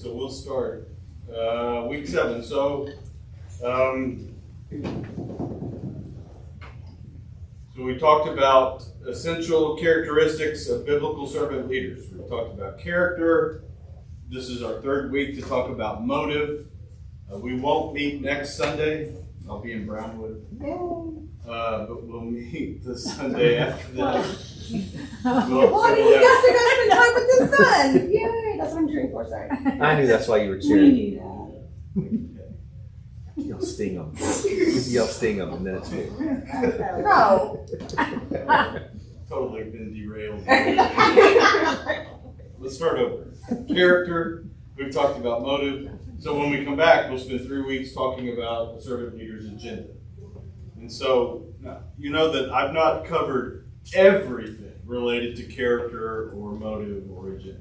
So we'll start week 7. So we talked about essential characteristics of biblical servant leaders. We've talked about character. This is our 3rd week to talk about motive. We won't meet next Sunday. I'll be in Brownwood. But we'll meet the Sunday after that. Well, he gets to go spend time with his son. Yay! That's what I'm cheering for. Sorry. I knew that's why you were We cheering. knew that. You'll sting them. You'll sting them, and then it's me. No. Totally been derailed. Let's start over. Character. We've talked about motive. So when we come back, we'll spend 3 weeks talking about the servant leader's agenda. And so, you know that I've not covered everything related to character or motive or agenda.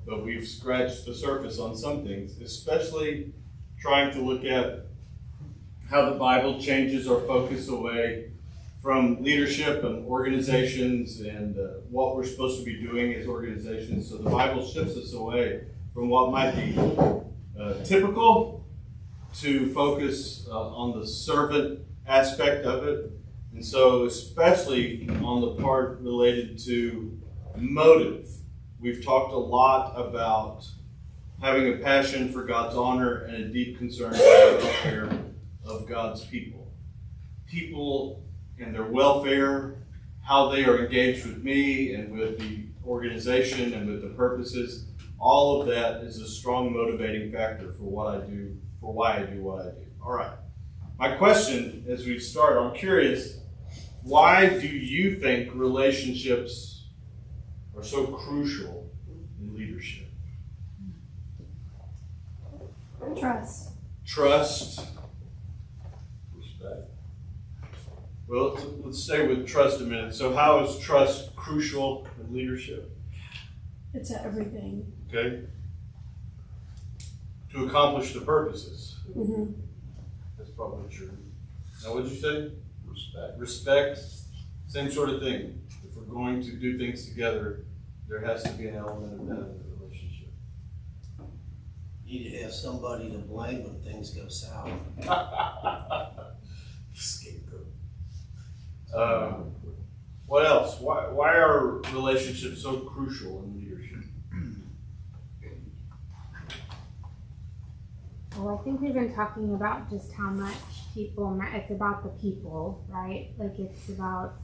But we've scratched the surface on some things, especially trying to look at how the Bible changes our focus away from leadership and organizations and what we're supposed to be doing as organizations. So the Bible shifts us away from what might be typical to focus on the servant aspect of it. And so especially on the part related to motive, we've talked a lot about having a passion for God's honor and a deep concern for the welfare of God's people. People and their welfare, how they are engaged with me and with the organization and with the purposes, all of that is a strong motivating factor for what I do, for why I do what I do. All right. My question as we start, I'm curious, why do you think relationships are so crucial in leadership? Trust. Trust. Respect. Well, let's stay with trust a minute. So how is trust crucial in leadership? It's everything. Okay. To accomplish the purposes. Mm-hmm. That's probably true. Now, what did you say? Respect. Respect. Same sort of thing. If we're going to do things together, there has to be an element of that in the relationship. You need to have somebody to blame when things go south. Scapegoat. What else? Why are relationships so crucial in leadership? Well, I think we've been talking about just how much it's about the people, right? Like it's about,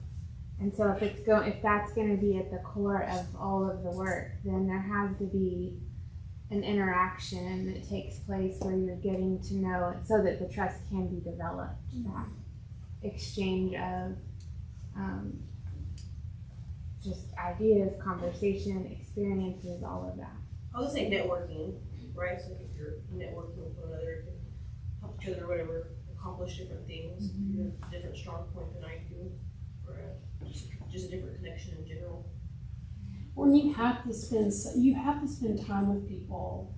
and so if that's going to be at the core of all of the work, then there has to be an interaction that takes place where you're getting to know, so that the trust can be developed. That exchange of just ideas, conversation, experiences, all of that. I would say networking, right? So if you're networking with one another, can help each other or whatever, accomplish different things. You have a different strong point than I do, or just a different connection in general. When you have to spend time with people.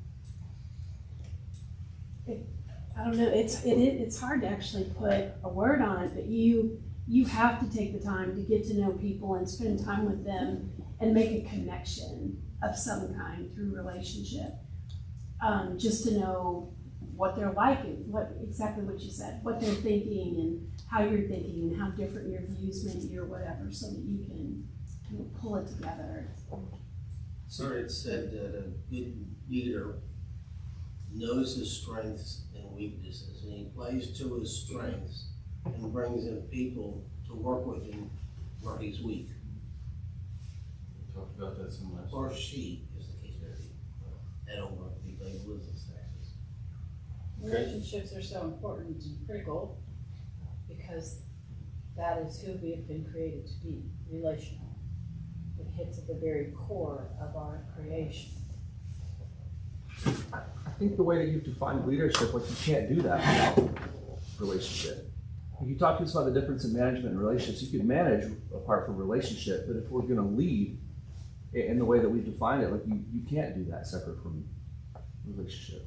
I don't know. It's hard to actually put a word on it, but you have to take the time to get to know people and spend time with them and make a connection of some kind through relationship. Just to know what they're like and exactly what you said, what they're thinking and how you're thinking and how different your views may be or whatever, so that you can pull it together. Sir, it said that a good leader knows his strengths and weaknesses, and he plays to his strengths and brings in people to work with him where he's weak. We talked about that some last Or week. she, as the case may be. That don't work, people in business taxes. Relationships are so important and critical because that is who we have been created to be, relational. It hits at the very core of our creation. I think the way that you've defined leadership, like you can't do that without relationship. If you talk to us about the difference in management and relationships, you can manage apart from relationship, but if we're going to lead in the way that we've defined it, like you can't do that separate from relationship.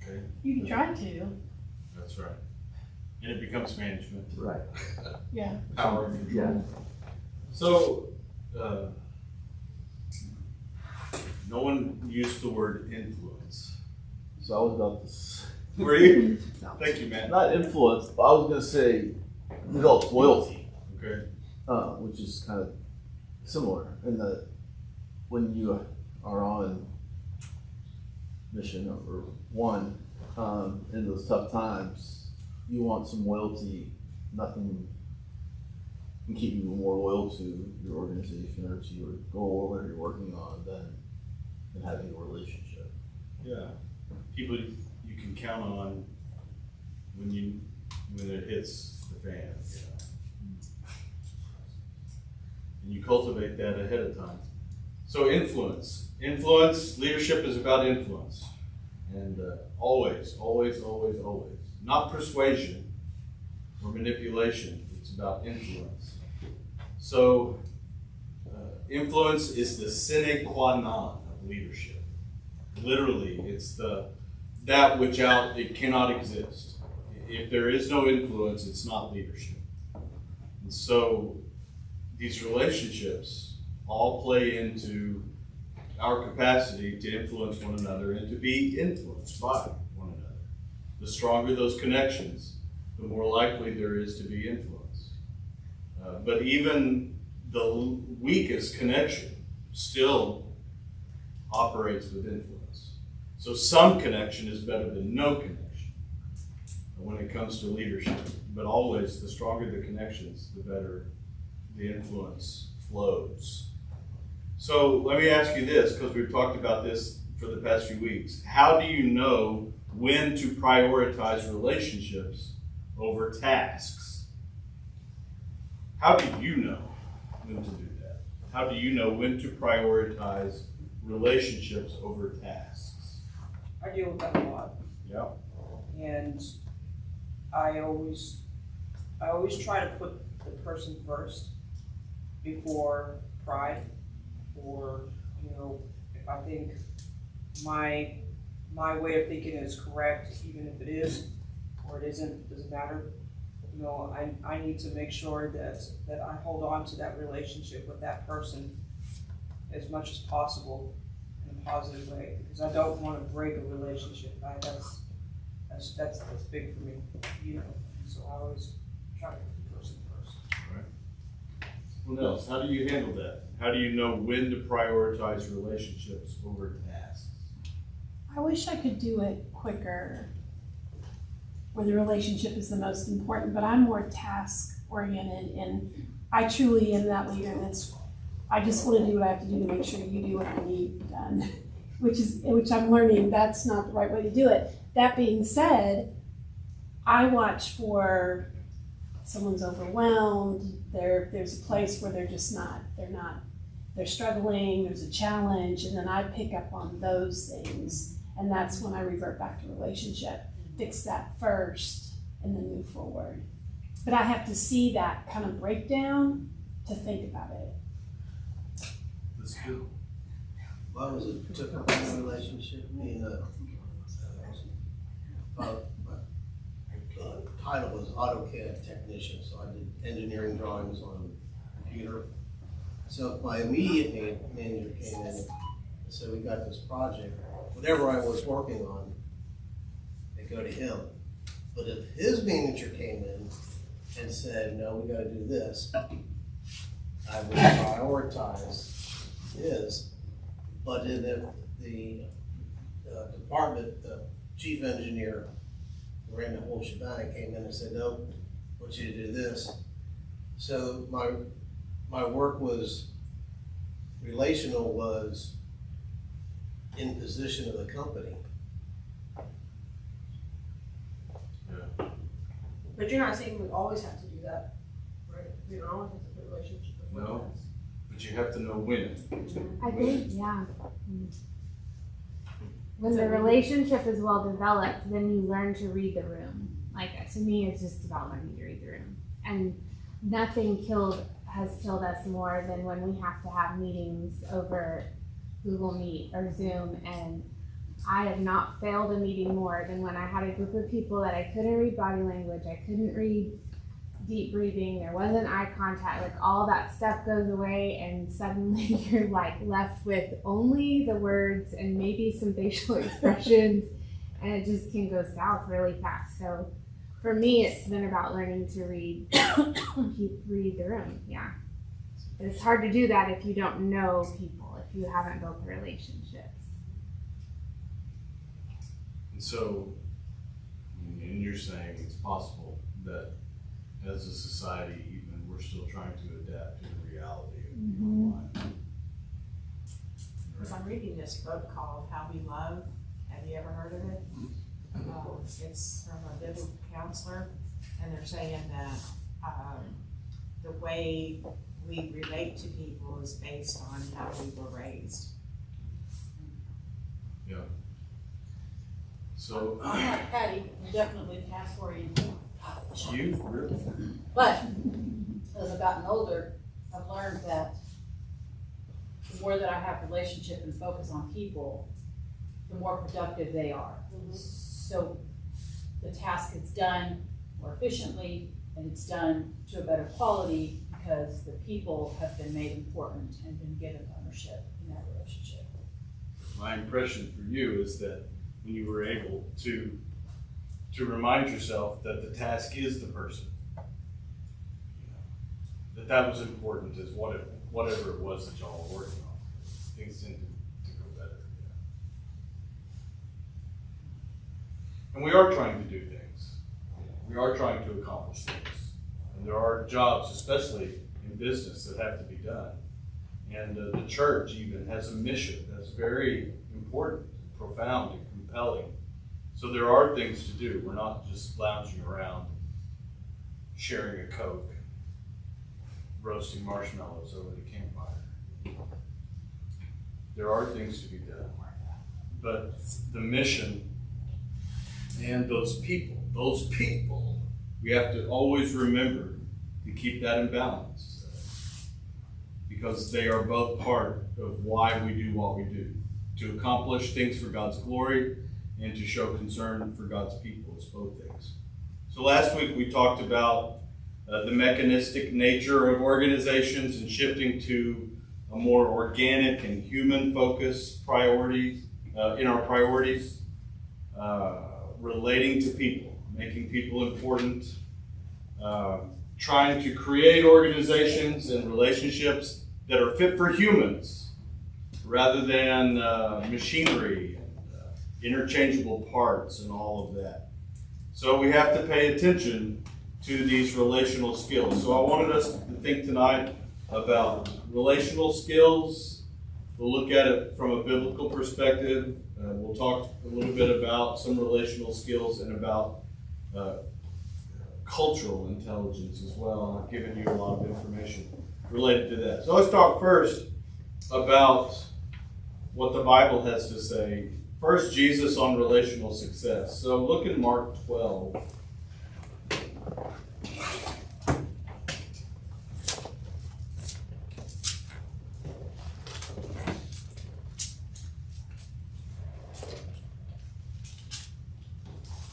Okay. You can try to. That's right. And it becomes management. Right. Yeah. Power and control. Yeah. So, No one used the word influence. So I was about to, Were you? Thank you, man. not influence, but I was gonna say develop loyalty, Okay. which is kind of similar in that when you are on mission or one, in those tough times, you want some loyalty. Nothing can keep you more loyal to your organization or to your goal or whatever you're working on than having a relationship. Yeah. People you can count on when it hits the fan. You know? And you cultivate that ahead of time. So influence. Influence, leadership is about influence. And always. Not persuasion or manipulation. It's about influence. So influence is the sine qua non of leadership. Literally, it's that without it cannot exist. If there is no influence, it's not leadership. And so these relationships all play into our capacity to influence one another and to be influenced by one another. The stronger those connections, the more likely there is to be influence. But even the weakest connection still operates with influence. So some connection is better than no connection when it comes to leadership. But always, the stronger the connections, the better the influence flows. So let me ask you this, because we've talked about this for the past few weeks. How do you know when to prioritize relationships over tasks? How do you know when to do that? How do you know when to prioritize relationships over tasks? I deal with that a lot, Yeah. and I always try to put the person first before pride, or, you know, if I think my way of thinking is correct, even if it is or it isn't, doesn't matter. You know, I need to make sure that I hold on to that relationship with that person as much as possible in a positive way, because I don't want to break a relationship. That's big for me, you know. So I always try to put the person first. What else? How do you handle that? How do you know when to prioritize relationships over tasks? I wish I could do it quicker, where the relationship is the most important, but I'm more task oriented, and I truly am that leader that's, I just want to do what I have to do to make sure you do what I need done, which I'm learning that's not the right way to do it. That being said, I watch for someone's overwhelmed, there's a place where they're struggling, there's a challenge, and then I pick up on those things, and that's when I revert back to relationship. Fix that first and then move forward. But I have to see that kind of breakdown to think about it. That's good. Mine was a different kind of relationship, being my title was AutoCAD technician, so I did engineering drawings on a computer. So if my immediate manager came in and said, we got this project, whatever I was working on, they go to him. But if his manager came in and said, no, we gotta do this, I would prioritize his. But then if the department, the chief engineer who ran the whole shebang came in and said, no, I want you to do this. So my work was relational, was in position of the company. Yeah. But you're not saying we always have to do that, right? We don't always have to put relationships before No. tasks. But you have to know when. I think, yeah. When the relationship is well developed, then you learn to read the room. Like, to me, it's just about learning to read the room. And nothing has killed us more than when we have to have meetings over Google Meet or Zoom. And I have not failed a meeting more than when I had a group of people that I couldn't read body language, I couldn't read deep breathing, there wasn't eye contact, like all that stuff goes away and suddenly you're like left with only the words and maybe some facial expressions, and it just can go south really fast. So for me, it's been about learning to read the room. Yeah. But it's hard to do that if you don't know people, if you haven't built relationships. And so, and you're saying it's possible that as a society, even we're still trying to adapt to the reality of the online. Because I'm reading this book called How We Love. Have you ever heard of it? It's from a biblical counselor, and they're saying that the way we relate to people is based on how we were raised. Yeah. So, I'm like Patty, I'm definitely task oriented. you really? But as I've gotten older, I've learned that the more that I have relationship and focus on people, the more productive they are. So the task is done more efficiently and it's done to a better quality because the people have been made important and been given ownership in that relationship. My impression for you is that when you were able to remind yourself that the task is the person, that was important as whatever it was that y'all were working on. Things tend to go better. Yeah. And we are trying to do things. We are trying to accomplish things. And there are jobs, especially in business, that have to be done. And the church even has a mission that's very important, profound, and compelling. So there are things to do. We're not just lounging around, sharing a Coke, roasting marshmallows over the campfire. There are things to be done. But the mission and those people, we have to always remember to keep that in balance. Because they are both part of why we do what we do. To accomplish things for God's glory and to show concern for God's people. It's both things. So last week we talked about the mechanistic nature of organizations and shifting to a more organic and human focused priorities in our priorities, relating to people, making people important, trying to create organizations and relationships that are fit for humans rather than machinery and interchangeable parts and all of that. So we have to pay attention to these relational skills. So I wanted us to think tonight about relational skills. We'll look at it from a biblical perspective. We'll talk a little bit about some relational skills and about cultural intelligence as well. I've given you a lot of information related to that. So let's talk first about what the Bible has to say. First, Jesus on relational success. So look in Mark 12.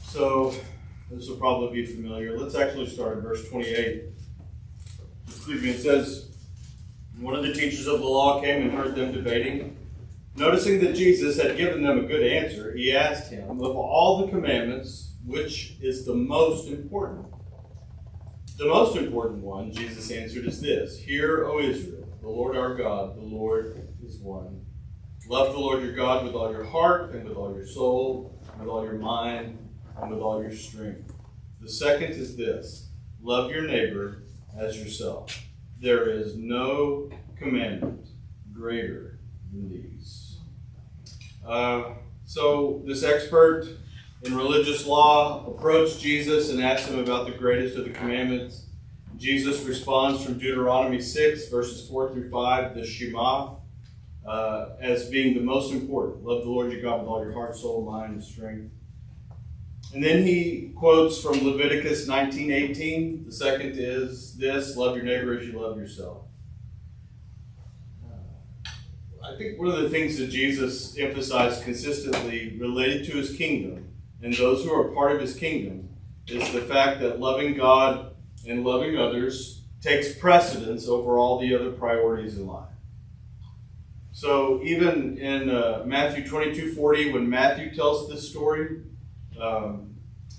So this will probably be familiar. Let's actually start at verse 28. Excuse me, it says, one of the teachers of the law came and heard them debating. Noticing that Jesus had given them a good answer, he asked him, of all the commandments, which is the most important? The most important one, Jesus answered, is this: Hear, O Israel, the Lord our God, the Lord is one. Love the Lord your God with all your heart and with all your soul, and with all your mind, and with all your strength. The second is this: love your neighbor as yourself. There is no commandment greater than these. So this expert in religious law approached Jesus and asked him about the greatest of the commandments. Jesus responds from Deuteronomy 6, verses 4 through 5, the Shema, as being the most important. Love the Lord your God with all your heart, soul, mind, and strength. And then he quotes from Leviticus 19:18. The second is this: love your neighbor as you love yourself. I think one of the things that Jesus emphasized consistently related to his kingdom and those who are part of his kingdom is the fact that loving God and loving others takes precedence over all the other priorities in life. So even in Matthew 22:40, when Matthew tells this story,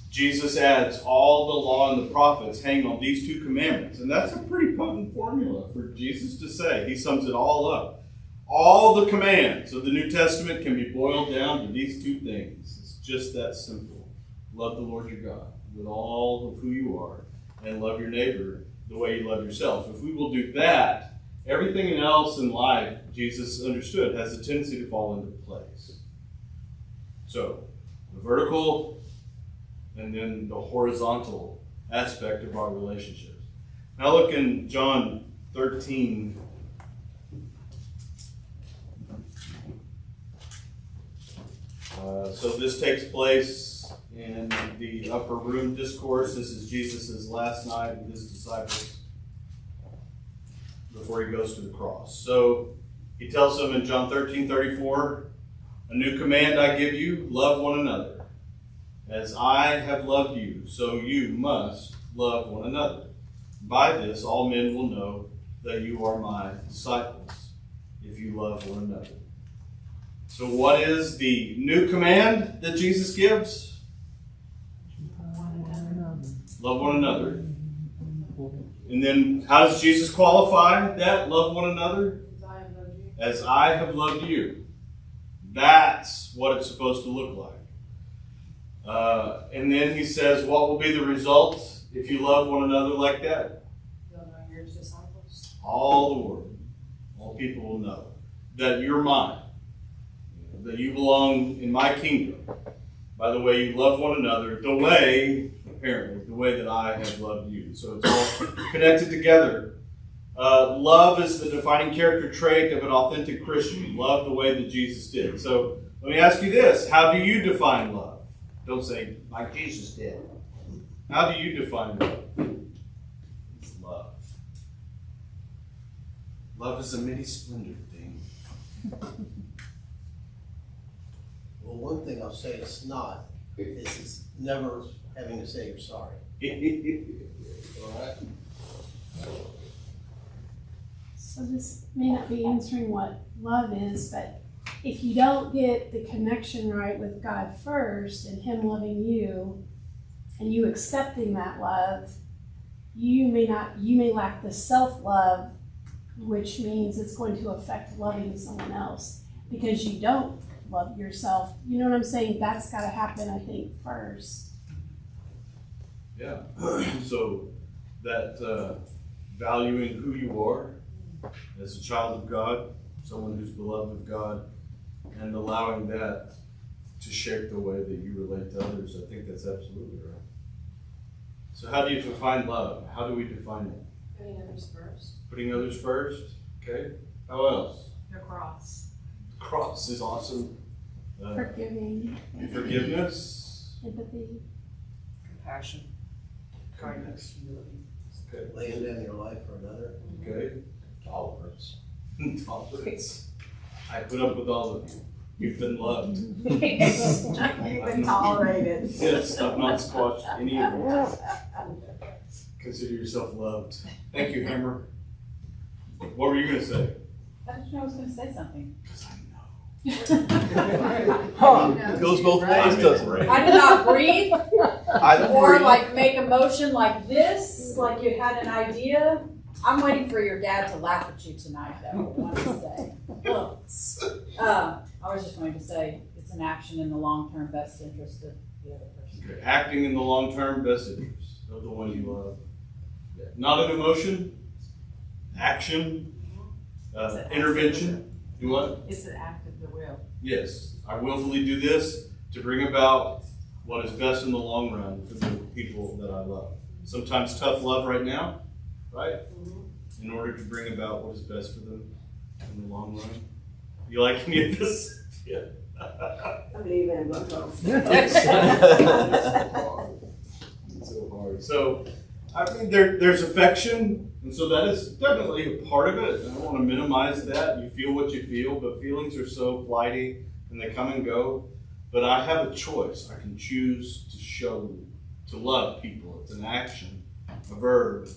Jesus adds all the law and the prophets hang on these two commandments. And that's a pretty potent formula for Jesus to say. He sums it all up. All the commands of the New Testament can be boiled down to these two things. It's just that simple. Love the Lord your God with all of who you are, and love your neighbor the way you love yourself. If we will do that, everything else in life, Jesus understood, has a tendency to fall into place. So, the vertical and then the horizontal aspect of our relationships. Now look in John 13. So this takes place in the upper room discourse. This is Jesus' last night with his disciples before he goes to the cross. So he tells them in John 13:34, "A new command I give you, love one another. As I have loved you, so you must love one another. By this all men will know that you are my disciples, if you love one another." So what is the new command that Jesus gives? Love one another. And then how does Jesus qualify that? Love one another? As I have loved you. That's what it's supposed to look like. And then he says, what will be the result if you love one another like that? You'll know you're his disciples. All the world, all people will know that you're mine, that you belong in my kingdom by the way you love one another, the way that I have loved you. So it's all connected together. Love is the defining character trait of an authentic Christian. Love the way that Jesus did. So let me ask you this. How do you define love? Don't say, like Jesus did. How do you define love? It's love. Love is a many splendored thing. Well, one thing I'll say it's not, is never having to say you're sorry. All right? So this may not be answering what love is, but if you don't get the connection right with God first and him loving you and you accepting that love, you may lack the self-love, which means it's going to affect loving someone else because you don't love yourself. You know what I'm saying? That's got to happen, I think, first. Yeah. So that valuing who you are as a child of God, someone who's beloved of God, and allowing that to shape the way that you relate to others, I think that's absolutely right. So how do you define love? How do we define it? Putting others first. Putting others first? Okay. How else? The cross. The cross is awesome. Forgiving, Forgiveness. empathy. Compassion, kindness, humility. Okay. Laying down your life for another. Okay. Tolerance. Tolerance. I put up with all of you. You've been loved. You've been tolerated. Yes, I've not squashed any of you. Consider yourself loved. Thank you, Hammer. What were you going to say? How did you know I was going to say something? Because I know. It goes both ways, doesn't it? I did not breathe I or agree. like make a motion like this, like you had an idea. I'm waiting for your dad to laugh at you tonight, though. I want to say. I was just going to say it's an action in the long-term best interest of the other person. Okay. Acting in the long-term best interest of the one you love. Not an emotion. Action. Intervention. Do what? It's an act of the will. Yes. I willfully do this to bring about what is best in the long run for the people that I love. Sometimes tough love right now, right? In order to bring about what is best for them in the long run. You like any of this? Yeah. I'm leaving and going home. It's so hard. So, I mean, there's affection, and so that is definitely a part of it. I don't want to minimize that. You feel what you feel, but feelings are so flighty, and they come and go. But I have a choice. I can choose to love people. It's an action a verb,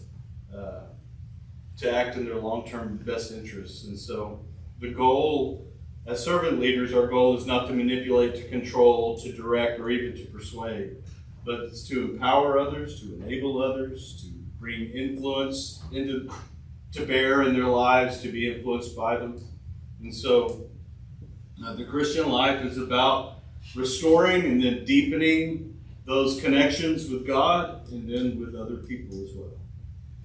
to act in their long-term best interests. And so the goal, as servant leaders, our goal is not to manipulate, to control, to direct, or even to persuade, but it's to empower others, to enable others, to bring influence to bear in their lives, to be influenced by them. And so the Christian life is about restoring and then deepening those connections with God and then with other people as well.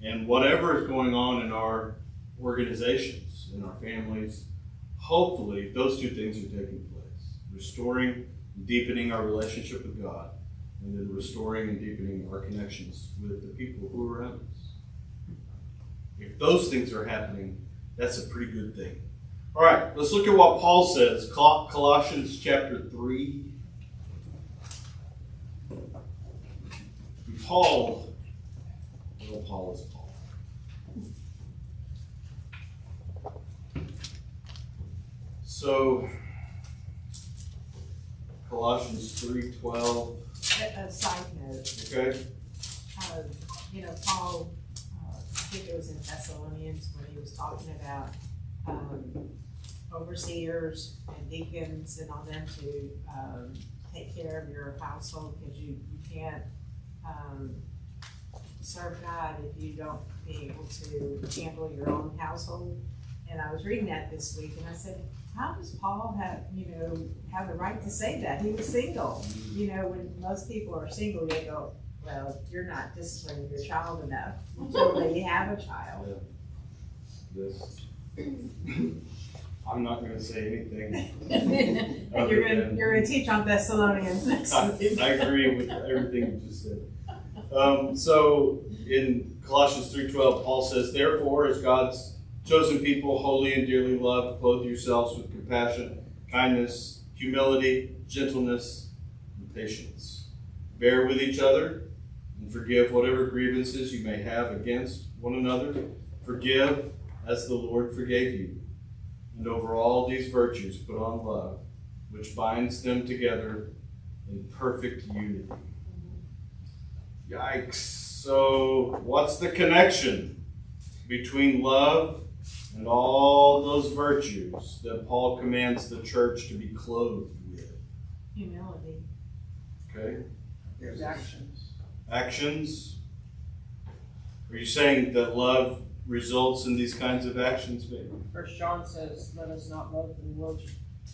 And whatever is going on in our organizations, in our families, hopefully those two things are taking place. Restoring and deepening our relationship with God, and then restoring and deepening our connections with the people who are around us. If those things are happening, that's a pretty good thing. All right, let's look at what Paul says. Colossians chapter 3. Paul is Paul. So, Colossians 3:12. A side note, Okay. Paul, I think it was in Thessalonians when he was talking about overseers and deacons and all them to take care of your household, because you can't serve God if you don't be able to handle your own household. And I was reading that this week, and I said, how does Paul have the right to say that? He was single. When most people are single, they go, well, you're not disciplining your child enough until they have a child. I'm not going to say anything. And you're going to teach on Thessalonians next week. I agree with everything you just said. So in Colossians 3:12, Paul says, therefore, as God's chosen people, holy and dearly loved, clothe yourselves with compassion, kindness, humility, gentleness, and patience. Bear with each other and forgive whatever grievances you may have against one another. Forgive as the Lord forgave you. And over all these virtues put on love, which binds them together in perfect unity. Yikes. So what's the connection between love and all those virtues that Paul commands the church to be clothed with? Humility. Okay. There's actions. Actions. Are you saying that love results in these kinds of actions, baby? First John says, let us not love in words,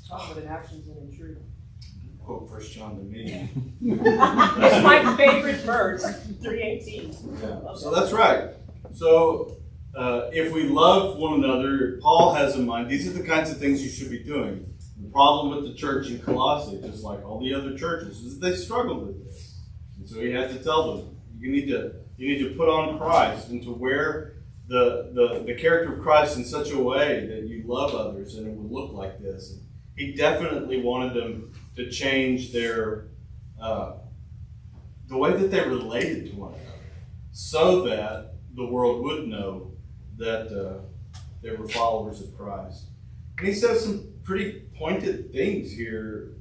talk but in actions and in truth. Quote 1 John to me. That's my favorite verse, 3:18. Yeah. So that's right. So if we love one another, Paul has in mind, these are the kinds of things you should be doing. The problem with the church in Colossae, just like all the other churches, is they struggled with this. And so he had to tell them, you need to put on Christ and to wear the character of Christ in such a way that you love others, and it would look like this. And he definitely wanted them to change their the way that they related to one another, so that the world would know that they were followers of Christ. And he says some pretty pointed things here.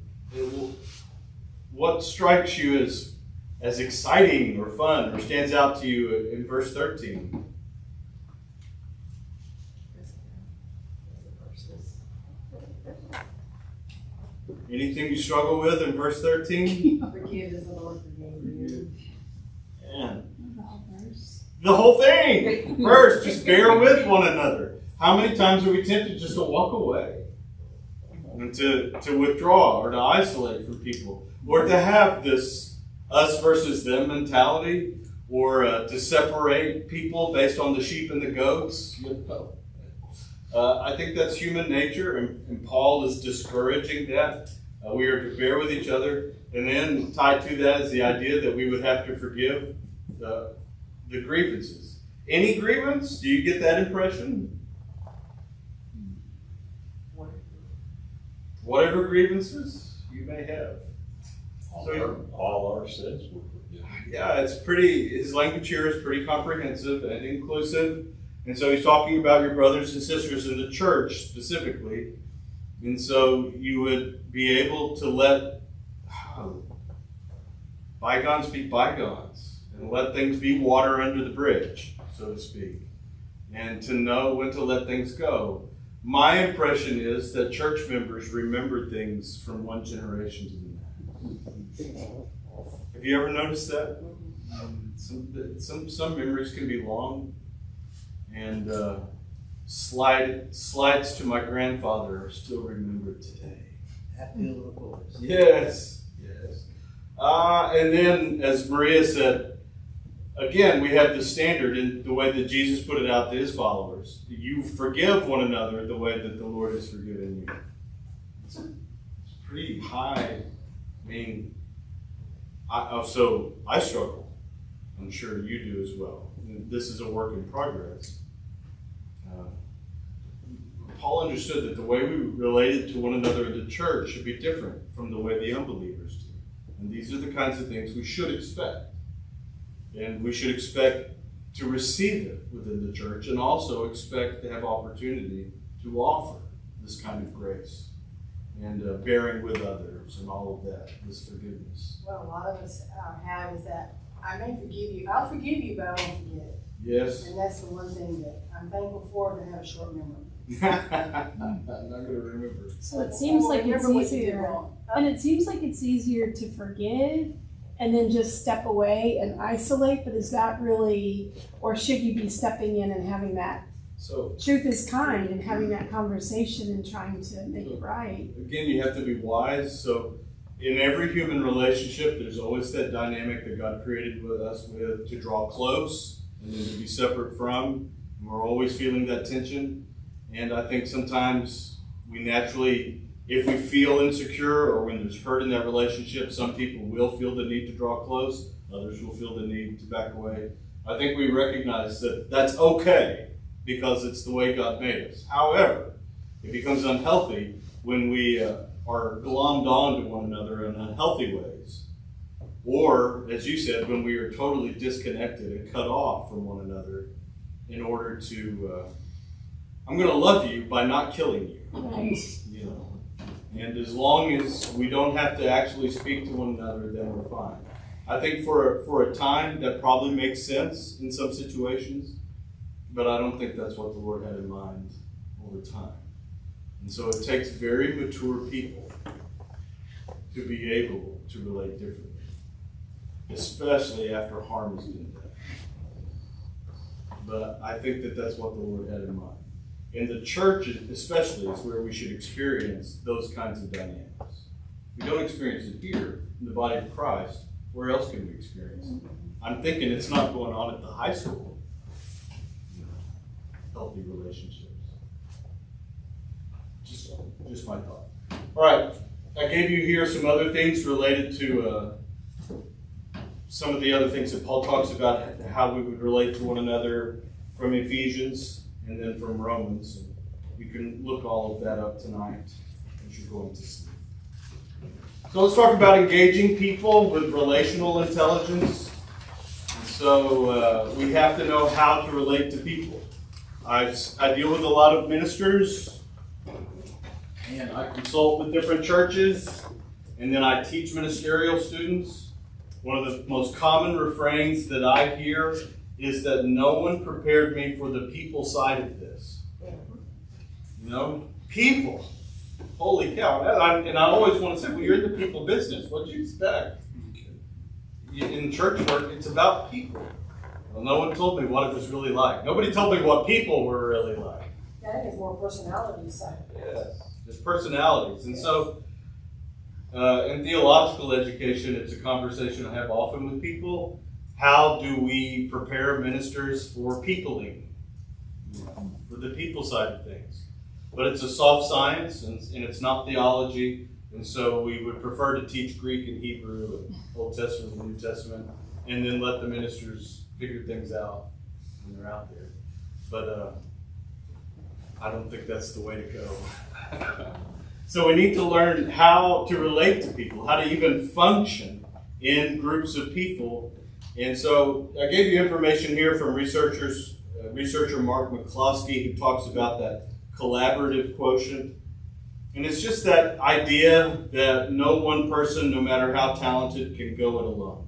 What strikes you as exciting or fun or stands out to you in verse 13? Anything you struggle with in verse 13? Forgive as the Lord forgave you. Man. The whole thing. First, just bear with one another. How many times are we tempted just to walk away and to withdraw or to isolate from people, or to have this us versus them mentality, or to separate people based on the sheep and the goats? I think that's human nature, and Paul is discouraging that. We are to bear with each other, and then tied to that is the idea that we would have to forgive the grievances. Any grievance? Do you get that impression? Whatever grievances you may have. All our sins were forgiven. Yeah, his language here is pretty comprehensive and inclusive. And so he's talking about your brothers and sisters in the church specifically. And so you would be able to let bygones be bygones. and let things be water under the bridge, so to speak, and to know when to let things go. My impression is that church members remember things from one generation to the next. Have you ever noticed that? Some memories can be long, and slides to my grandfather are still remembered today. Happy little boys. Yes, yes. And then, as Maria said, again, we have the standard in the way that Jesus put it out to his followers. You forgive one another the way that the Lord has forgiven you. It's pretty high. I mean, so I struggle. I'm sure you do as well. This is a work in progress. Paul understood that the way we related to one another in the church should be different from the way the unbelievers do. And these are the kinds of things we should expect. And we should expect to receive it within the church, and also expect to have opportunity to offer this kind of grace and bearing with others and all of that, this forgiveness. What a lot of us have is that I may forgive you, I'll forgive you, but I won't forget it. Yes. And that's the one thing that I'm thankful for, to have a short memory. I'm not going to remember. So it seems like it's Remember what you did easier, wrong. and it seems like it's easier to forgive and then just step away and isolate, but is that really, or should you be stepping in and having that, So, truth is kind, and having that conversation and trying to make it right? again, you have to be wise. So, in every human relationship, there's always that dynamic that God created with us with to draw close and then to be separate from. And we're always feeling that tension. And I think sometimes we naturally, if we feel insecure or when there's hurt in that relationship, some people will feel the need to draw close. Others will feel the need to back away. I think we recognize that that's okay because it's the way God made us. However, it becomes unhealthy when we are glommed on to one another in unhealthy ways. Or, as you said, when we are totally disconnected and cut off from one another in order to, I'm going to love you by not killing you. Right. You know. And as long as we don't have to actually speak to one another, then we're fine. I think for a time that probably makes sense in some situations, but I don't think that's what the Lord had in mind over time. And so it takes very mature people to be able to relate differently, especially after harm has been done. But I think that that's what the Lord had in mind. And the church, especially, is where we should experience those kinds of dynamics. If we don't experience it here, in the body of Christ, where else can we experience it? I'm thinking it's not going on at the high school. Healthy relationships. Just my thought. All right, I gave you here some other things related to some of the other things that Paul talks about, how we would relate to one another from Ephesians and then from Romans. And you can look all of that up tonight as you're going to sleep. So let's talk about engaging people with relational intelligence. So we have to know how to relate to people. I deal with a lot of ministers, and I consult with different churches, and then I teach ministerial students. One of the most common refrains that I hear is that no one prepared me for the people side of this. You know, people. Holy cow. And I always want to say, well, you're in the people business. What do you expect? In church work, it's about people. Well, no one told me what it was really like. Nobody told me what people were really like. That is more personality side. Yes, just personalities. And so, in theological education, it's a conversation I have often with people. How do we prepare ministers for peopling? For the people side of things. But it's a soft science, and it's not theology. And so we would prefer to teach Greek and Hebrew, and Old Testament and New Testament, and then let the ministers figure things out when they're out there. But I don't think that's the way to go. So we need to learn how to relate to people, how to even function in groups of people. And so I gave you information here from researcher Mark McCloskey, who talks about that collaborative quotient. And it's just that idea that no one person, no matter how talented, can go it alone.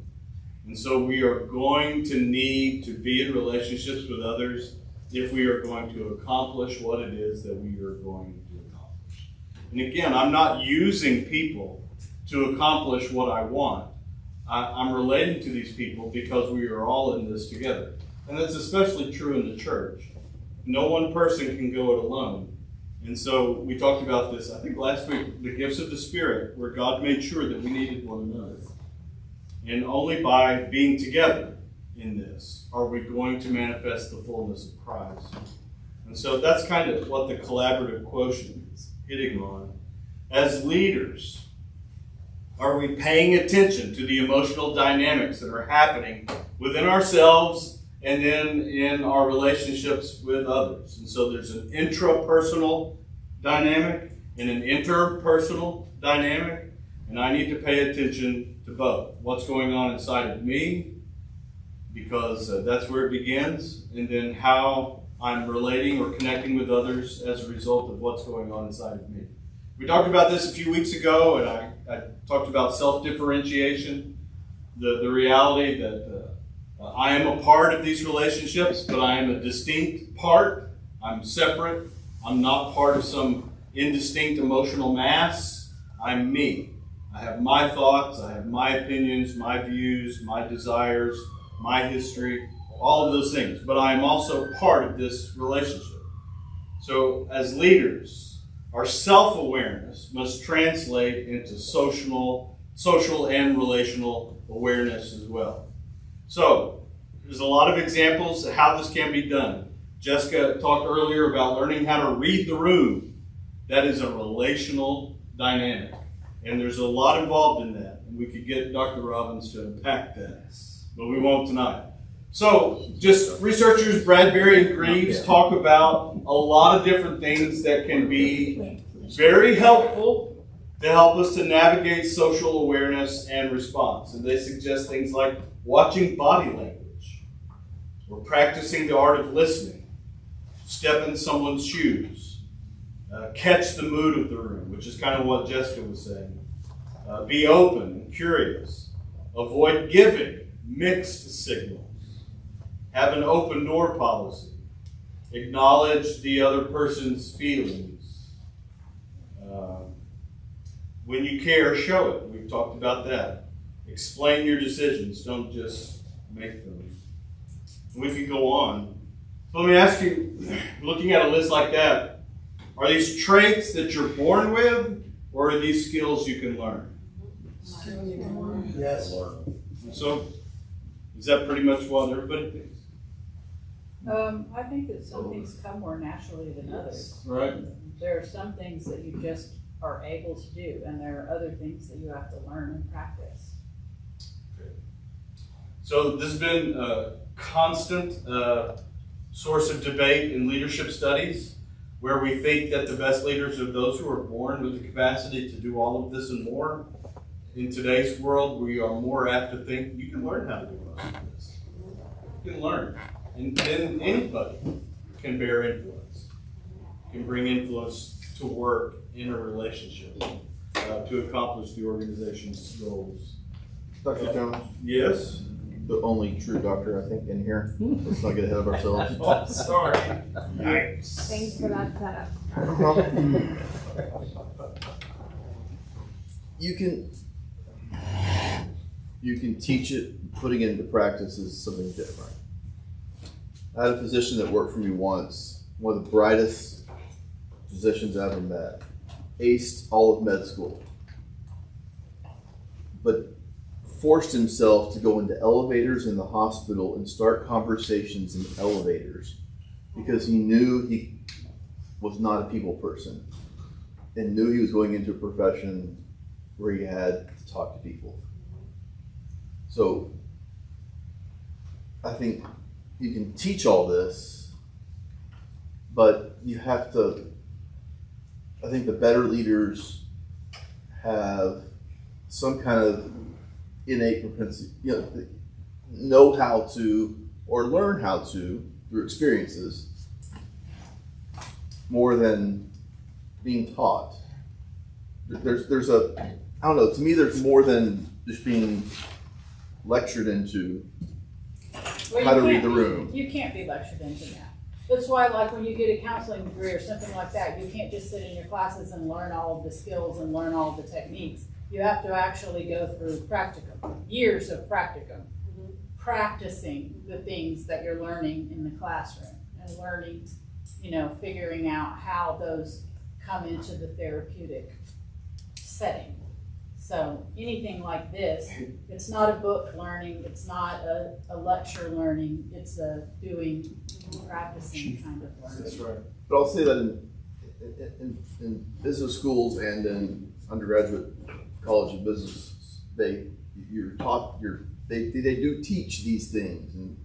And so we are going to need to be in relationships with others if we are going to accomplish what it is that we are going to accomplish. And again, I'm not using people to accomplish what I want. I'm relating to these people because we are all in this together. And that's especially true in the church. No one person can go it alone. And so we talked about this, I think last week, the gifts of the Spirit, where God made sure that we needed one another. And only by being together in this are we going to manifest the fullness of Christ. And so that's kind of what the collaborative quotient is hitting on. As leaders, are we paying attention to the emotional dynamics that are happening within ourselves and then in our relationships with others? And so there's an intrapersonal dynamic and an interpersonal dynamic, and I need to pay attention to both. What's going on inside of me, because that's where it begins, and then how I'm relating or connecting with others as a result of what's going on inside of me. We talked about this a few weeks ago, and I talked about self-differentiation, the reality that I am a part of these relationships, but I am a distinct part. I'm separate. I'm not part of some indistinct emotional mass. I'm me. I have my thoughts, I have my opinions, my views, my desires, my history, all of those things. But I am also part of this relationship. So as leaders, our self-awareness must translate into social and relational awareness as well. So, there's a lot of examples of how this can be done. Jessica talked earlier about learning how to read the room. That is a relational dynamic. And there's a lot involved in that. And we could get Dr. Robbins to unpack that, but we won't tonight. So, just researchers Bradbury and Greaves talk about a lot of different things that can be very helpful to help us to navigate social awareness and response. And they suggest things like watching body language, or practicing the art of listening, step in someone's shoes, catch the mood of the room, which is kind of what Jessica was saying. Be open and curious. Avoid giving mixed signals. Have an open door policy. Acknowledge the other person's feelings. When you care, show it. We've talked about that. Explain your decisions. Don't just make them. We could go on. So let me ask you, looking at a list like that, are these traits that you're born with, or are these skills you can learn? Yes. So, is that pretty much what everybody thinks? I think that some things come more naturally than others. Right. There are some things that you just are able to do, and there are other things that you have to learn and practice. So this has been a constant source of debate in leadership studies, where we think that the best leaders are those who are born with the capacity to do all of this and more. In today's world, we are more apt to think you can learn how to do all of this. You can learn. And then anybody can bear influence, can bring influence to work in a relationship to accomplish the organization's goals. Dr. Jones, Yes? the only true doctor, I think, in here. Let's not get ahead of ourselves. Oh, sorry. Thanks for that setup. You can teach it, putting it into practice is something different. I had a physician that worked for me once, one of the brightest physicians I ever met, aced all of med school, but forced himself to go into elevators in the hospital and start conversations in elevators because he knew he was not a people person and knew he was going into a profession where he had to talk to people. So I think you can teach all this, but you have to, I think the better leaders have some kind of innate propensity, know how to or learn how to through experiences more than being taught. There's a, I don't know, to me there's more than just being lectured into Well, how to you read can't the be- room. You can't be lectured into that. That's why, like, when you get a counseling degree or something like that, you can't just sit in your classes and learn all of the skills and learn all of the techniques. You have to actually go through practicum, years of practicum, practicing the things that you're learning in the classroom and learning, figuring out how those come into the therapeutic setting. So anything like this, it's not a book learning, it's not a lecture learning, it's a doing, practicing kind of learning. That's right. But I'll say that in business schools and in undergraduate college of business, they do teach these things, and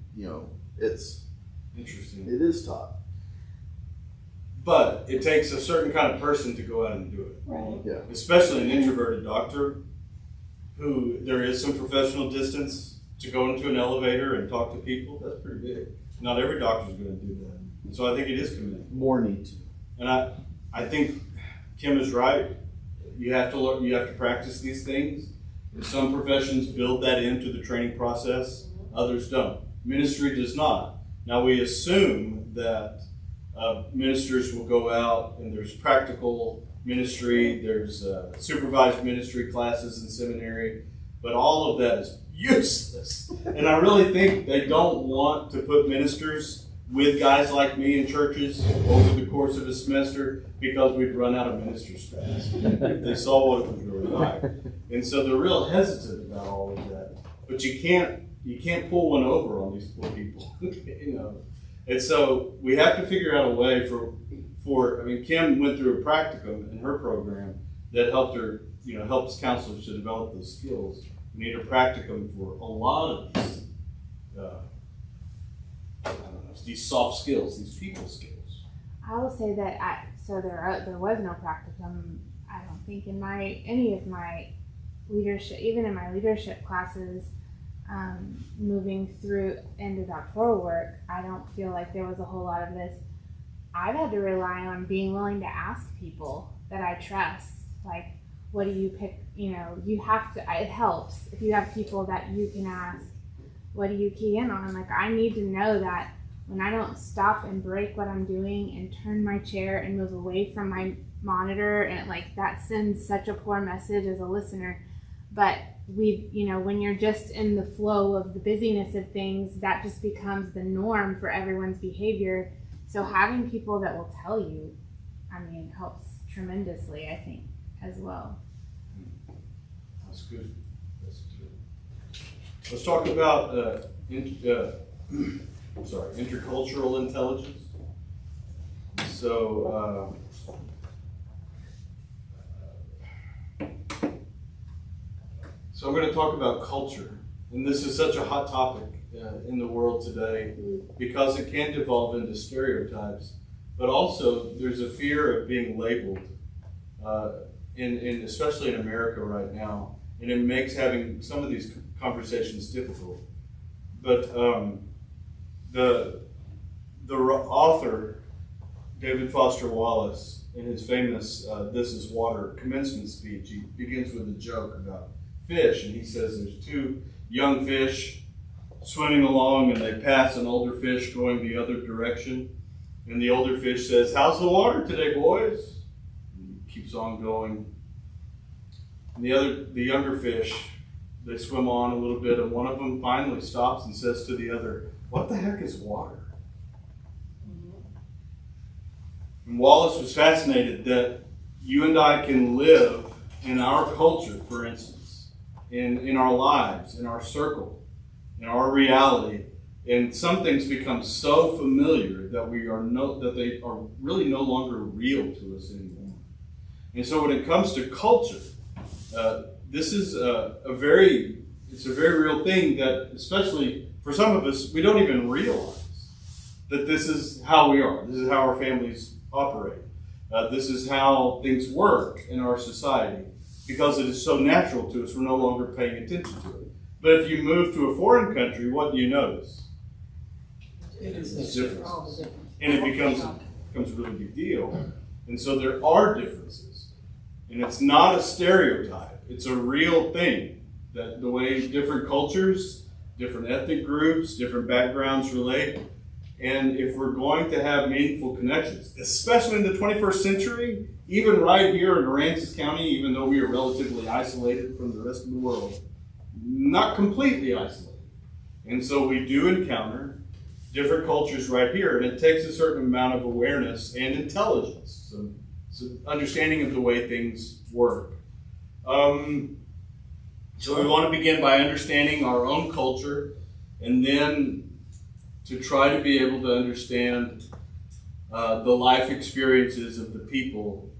it's Interesting. it is taught. But it takes a certain kind of person to go out and do it. Right. Yeah. Especially an introverted doctor who there is some professional distance to go into an elevator and talk to people. That's pretty big. Not every doctor is going to do that. And so I think it is commendable. More need to. And I think Kim is right. You have to learn, you have to practice these things. And some professions build that into the training process, others don't. Ministry does not. Now we assume that ministers will go out and there's practical ministry, there's supervised ministry classes in seminary, but all of that is useless. And I really think they don't want to put ministers with guys like me in churches over the course of a semester because we'd run out of ministers fast if they saw what it was really like. And so they're real hesitant about all of that. But you can't pull one over on these poor people, And so we have to figure out a way Kim went through a practicum in her program that helped her, helps counselors to develop those skills. We need a practicum for a lot of these, these soft skills, these people skills. I will say that there was no practicum. I don't think in any of my leadership, even in my leadership classes, moving through into doctoral work, I don't feel like there was a whole lot of this. I've had to rely on being willing to ask people that I trust, like, what do you pick? You have to, it helps if you have people that you can ask, what do you key in on? Like, I need to know that when I don't stop and break what I'm doing and turn my chair and move away from my monitor, and that sends such a poor message as a listener. But when you're just in the flow of the busyness of things, that just becomes the norm for everyone's behavior. So having people that will tell you, helps tremendously, I think, as well. That's good. That's good. Let's talk about intercultural intelligence. So I'm going to talk about culture, and this is such a hot topic in the world today because it can devolve into stereotypes, but also there's a fear of being labeled, especially in America right now, and it makes having some of these conversations difficult. But the author, David Foster Wallace, in his famous This Is Water commencement speech, he begins with a joke about fish, and he says there's two young fish swimming along and they pass an older fish going the other direction, and the older fish says, "How's the water today, boys?" And he keeps on going. And the younger fish, they swim on a little bit, and one of them finally stops and says to the other, "What the heck is water?" And Wallace was fascinated that you and I can live in our culture, for instance, in our lives, in our circle, in our reality, and some things become so familiar that they are really no longer real to us anymore. And so when it comes to culture, this is a very real thing that, especially for some of us, we don't even realize that this is how we are. This is how our families operate. This is how things work in our society. Because it is so natural to us, we're no longer paying attention to it. But if you move to a foreign country, what do you notice? It's differences. And it becomes a really big deal. And so there are differences. And it's not a stereotype. It's a real thing. that the way different cultures, different ethnic groups, different backgrounds relate. And if we're going to have meaningful connections, especially in the 21st century, even right here in Aransas County, even though we are relatively isolated from the rest of the world, not completely isolated. And so we do encounter different cultures right here, and it takes a certain amount of awareness and intelligence, so understanding of the way things work. So we want to begin by understanding our own culture, and then to try to be able to understand the life experiences of the people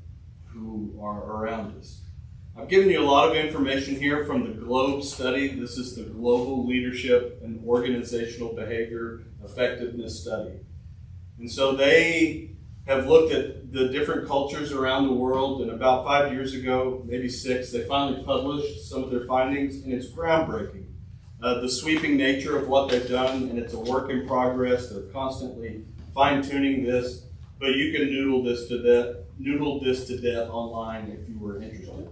who are around us. I've given you a lot of information here from the GLOBE study. This is the Global Leadership and Organizational Behavior Effectiveness Study. And so they have looked at the different cultures around the world, and about 5 years ago, maybe 6, they finally published some of their findings, and it's groundbreaking. The sweeping nature of what they've done, and it's a work in progress. They're constantly fine-tuning this, but you can noodle this to death online if you were interested.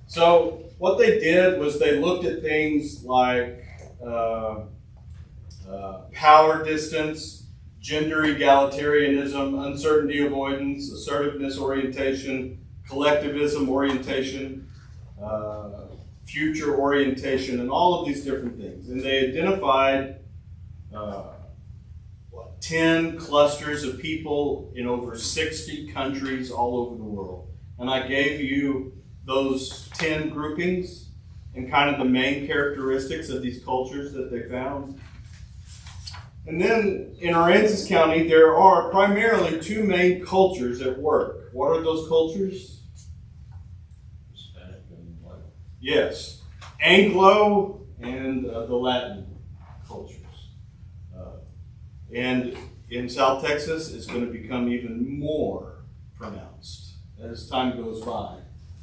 So what they did was they looked at things like power distance, gender egalitarianism, uncertainty avoidance, assertiveness orientation, collectivism orientation, future orientation, and all of these different things. And they identified 10 clusters of people in over 60 countries all over the world. And I gave you those 10 groupings and kind of the main characteristics of these cultures that they found. And then in Aransas County, there are primarily 2 main cultures at work. What are those cultures? Hispanic and white. Yes, Anglo and the Latin cultures. And in South Texas, it's going to become even more pronounced as time goes by,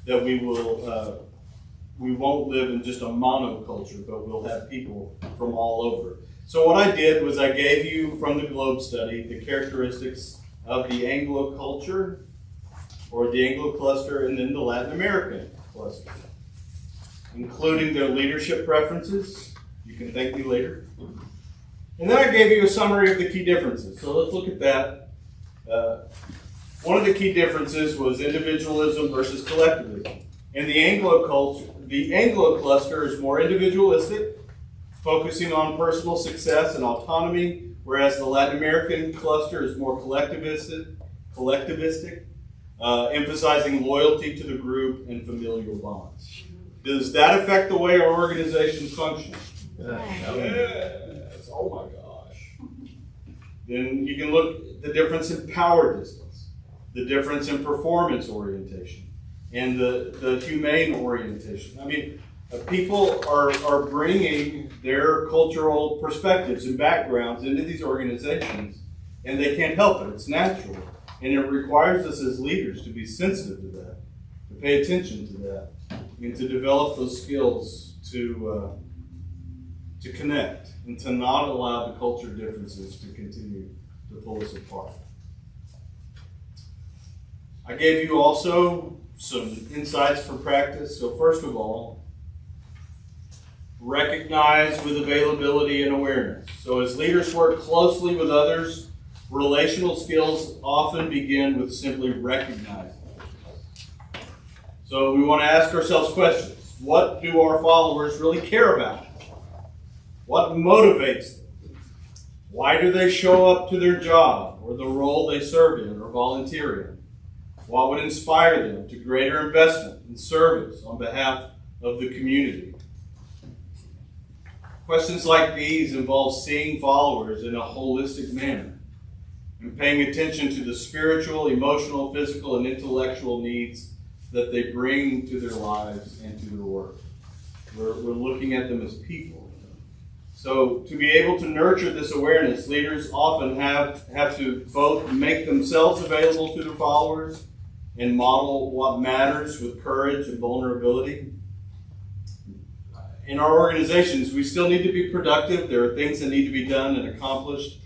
that we won't live in just a monoculture, but we'll have people from all over. So what I did was I gave you from the GLOBE study the characteristics of the Anglo culture, or the Anglo cluster, and then the Latin American cluster, including their leadership preferences. You can thank me later. And then I gave you a summary of the key differences. So let's look at that. One of the key differences was individualism versus collectivism. In the Anglo culture, the Anglo cluster is more individualistic, focusing on personal success and autonomy, whereas the Latin American cluster is more collectivistic, emphasizing loyalty to the group and familial bonds. Does that affect the way our organizations function? Yes. Oh my gosh. Then you can look at the difference in power distance, the difference in performance orientation, and the humane orientation. I mean, people are bringing their cultural perspectives and backgrounds into these organizations, and they can't help it. It's natural. And it requires us as leaders to be sensitive to that, to pay attention to that, and to develop those skills to connect and to not allow the culture differences to continue to pull us apart. I gave you also some insights for practice. So first of all, recognize with availability and awareness. So as leaders work closely with others, relational skills often begin with simply recognizing. So we want to ask ourselves questions. What do our followers really care about? What motivates them? Why do they show up to their job or the role they serve in or volunteer in? What would inspire them to greater investment and service on behalf of the community? Questions like these involve seeing followers in a holistic manner and paying attention to the spiritual, emotional, physical, and intellectual needs that they bring to their lives and to their work. We're looking at them as people. So to be able to nurture this awareness, leaders often have to both make themselves available to their followers and model what matters with courage and vulnerability. In our organizations, we still need to be productive. There are things that need to be done and accomplished.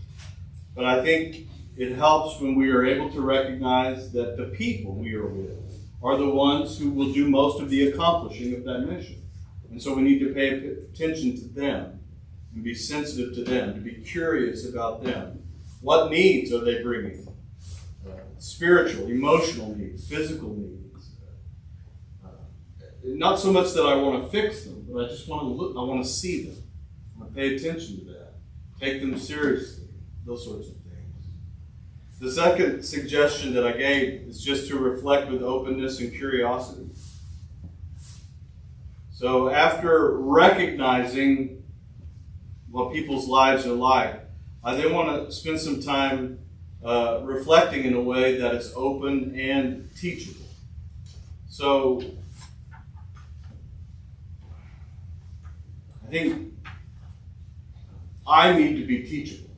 But I think it helps when we are able to recognize that the people we are with are the ones who will do most of the accomplishing of that mission. And so we need to pay attention to them and be sensitive to them, to be curious about them. What needs are they bringing? Spiritual, emotional needs, physical needs. Not so much that I want to fix them, but I just want to look, I want to see them. I want to pay attention to that. Take them seriously, those sorts of things. The second suggestion that I gave is just to reflect with openness and curiosity. So after recognizing what people's lives are like, I then want to spend some time reflecting in a way that is open and teachable. So I think I need to be teachable.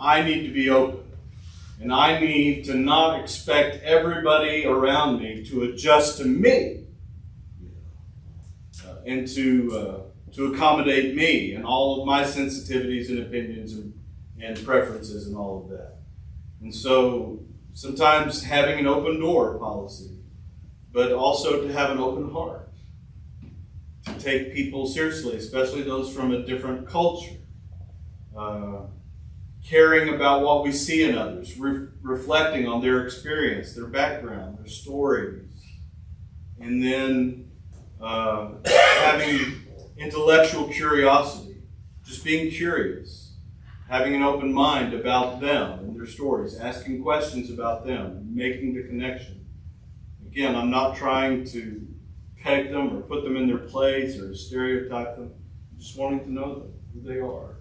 I need to be open. And I need to not expect everybody around me to adjust to me and to accommodate me and all of my sensitivities and opinions and preferences and all of that. And so sometimes having an open door policy, but also to have an open heart, to take people seriously, especially those from a different culture. Caring about what we see in others, reflecting on their experience, their background, their stories, and then having intellectual curiosity, just being curious, having an open mind about them and their stories, asking questions about them, making the connection. Again, I'm not trying to peg them or put them in their place or stereotype them, I'm just wanting to know them, who they are.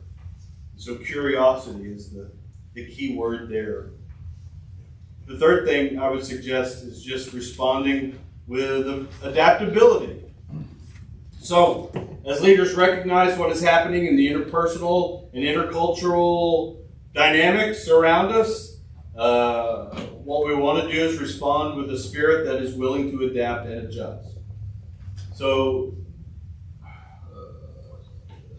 So curiosity is the key word there. The third thing I would suggest is just responding with adaptability. So, as leaders recognize what is happening in the interpersonal and intercultural dynamics around us, what we want to do is respond with a spirit that is willing to adapt and adjust. So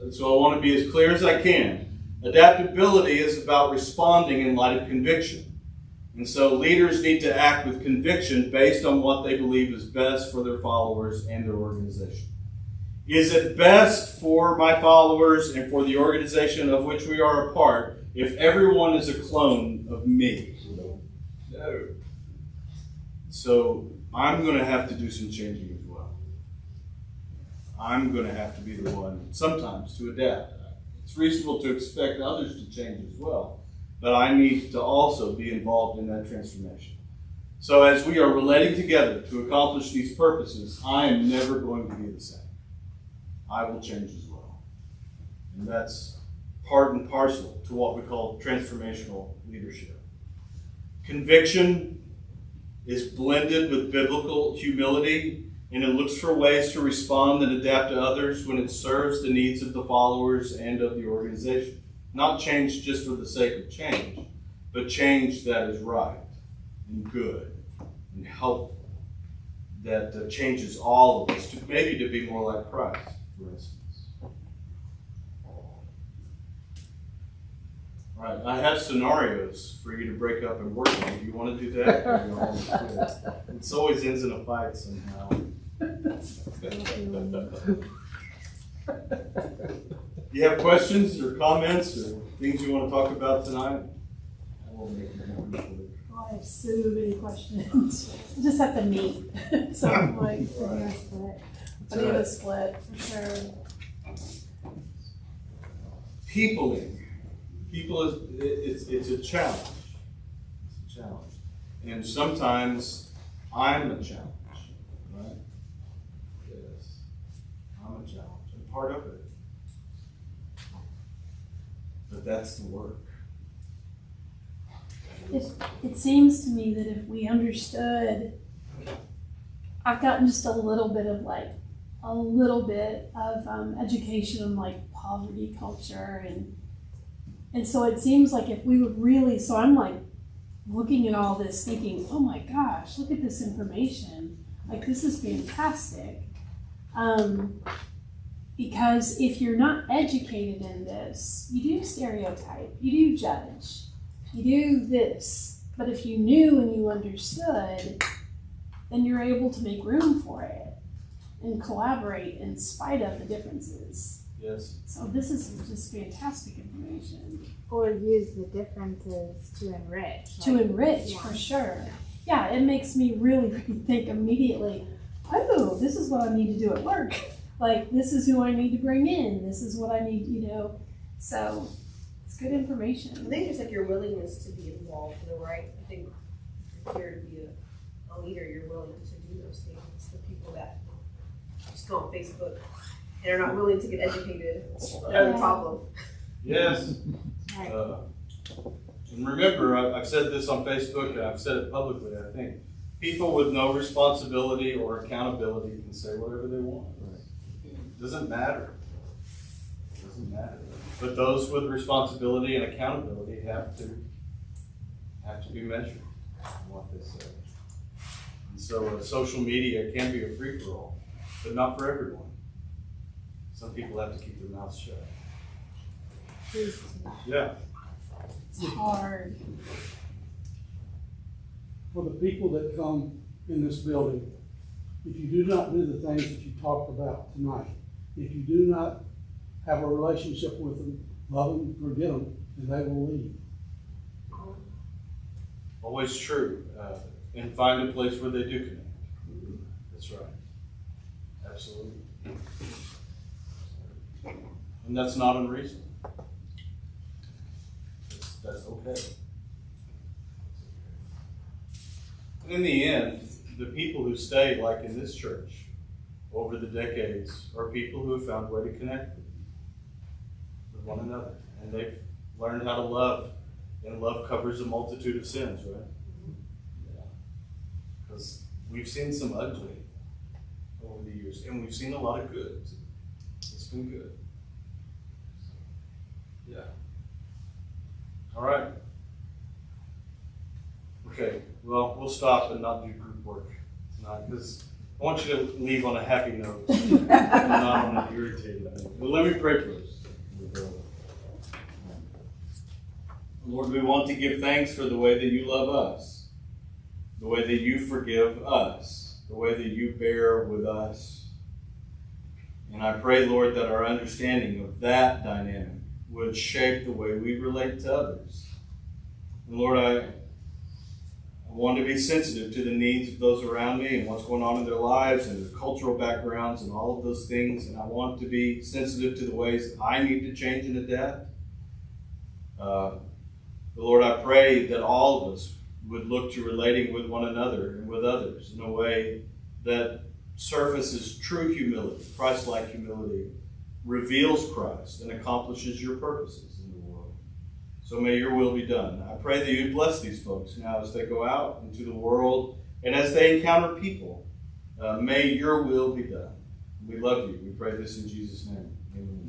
I want to be as clear as I can. Adaptability is about responding in light of conviction. And so leaders need to act with conviction based on what they believe is best for their followers and their organization. Is it best for my followers and for the organization of which we are a part if everyone is a clone of me? No. So I'm going to have to do some changing as well. I'm going to have to be the one sometimes to adapt. It's reasonable to expect others to change as well, but I need to also be involved in that transformation. So as we are relating together to accomplish these purposes, I am never going to be the same. I will change as well. And that's part and parcel to what we call transformational leadership. Conviction is blended with biblical humility, and it looks for ways to respond and adapt to others when it serves the needs of the followers and of the organization. Not change just for the sake of change, but change that is right and good and helpful, that changes all of us, maybe to be more like Christ, for instance. All right, I have scenarios for you to break up and work on. Do you want to do that? Or do you want to do it? It always ends in a fight somehow. You have questions or comments or things you want to talk about tonight? I will make it more clear. I have so many questions. I just have to meet. So I'm like, banana split. Banana split for sure. Peopling. People it's a challenge. It's a challenge. And sometimes I'm a challenge. Right? Yes. I'm a challenge. I'm part of it. But that's the work. It seems to me that if we understood, I've gotten just a little bit of education on like poverty culture and so it seems like if we would really, so I'm like looking at all this thinking, oh my gosh, look at this information. Like this is fantastic. Because if you're not educated in this, you do stereotype, you do judge, you do this. But if you knew and you understood, then you're able to make room for it. and collaborate in spite of the differences. Yes. So this is just fantastic information. Or use the differences to enrich. To like, enrich, yeah. for sure. Yeah, it makes me really think immediately, oh, this is what I need to do at work. Like, this is who I need to bring in. This is what I need, So it's good information. I think it's like your willingness to be involved, right? I think if you're here to be a leader, you're willing to do those things. It's the people that just go on Facebook and are not willing to get educated. Another problem. Yes. Right. And remember, I've said this on Facebook and I've said it publicly, I think. People with no responsibility or accountability can say whatever they want. It doesn't matter. It doesn't matter. But those with responsibility and accountability have to be measured in what they say. And so social media can be a free-for-all, but not for everyone. Some people have to keep their mouths shut. Yeah. It's hard. For the people that come in this building, if you do not do the things that you talked about tonight, if you do not have a relationship with them, love them, forget them, then they will leave. Always true. And find a place where they do connect. That's right. Absolutely. And that's not unreasonable. That's okay. And in the end, the people who stay, like in this church, over the decades, are people who have found a way to connect with one another. And they've learned how to love. And love covers a multitude of sins, right? Yeah. Because we've seen some ugly over the years, and we've seen a lot of good. It's been good. Yeah. All right. Okay, well, we'll stop and not do group work tonight, because I want you to leave on a happy note and not on an irritated note. But let me pray first. Lord, we want to give thanks for the way that you love us, the way that you forgive us, the way that you bear with us. And I pray, Lord, that our understanding of that dynamic would shape the way we relate to others. And Lord, I want to be sensitive to the needs of those around me and what's going on in their lives and their cultural backgrounds and all of those things. And I want to be sensitive to the ways that I need to change and adapt. But Lord, I pray that all of us would look to relating with one another and with others in a way that surfaces true humility, Christ-like humility, reveals Christ, and accomplishes your purposes in the world. So may your will be done. I pray that you'd bless these folks now as they go out into the world and as they encounter people. May your will be done. We love you. We pray this in Jesus' name. Amen.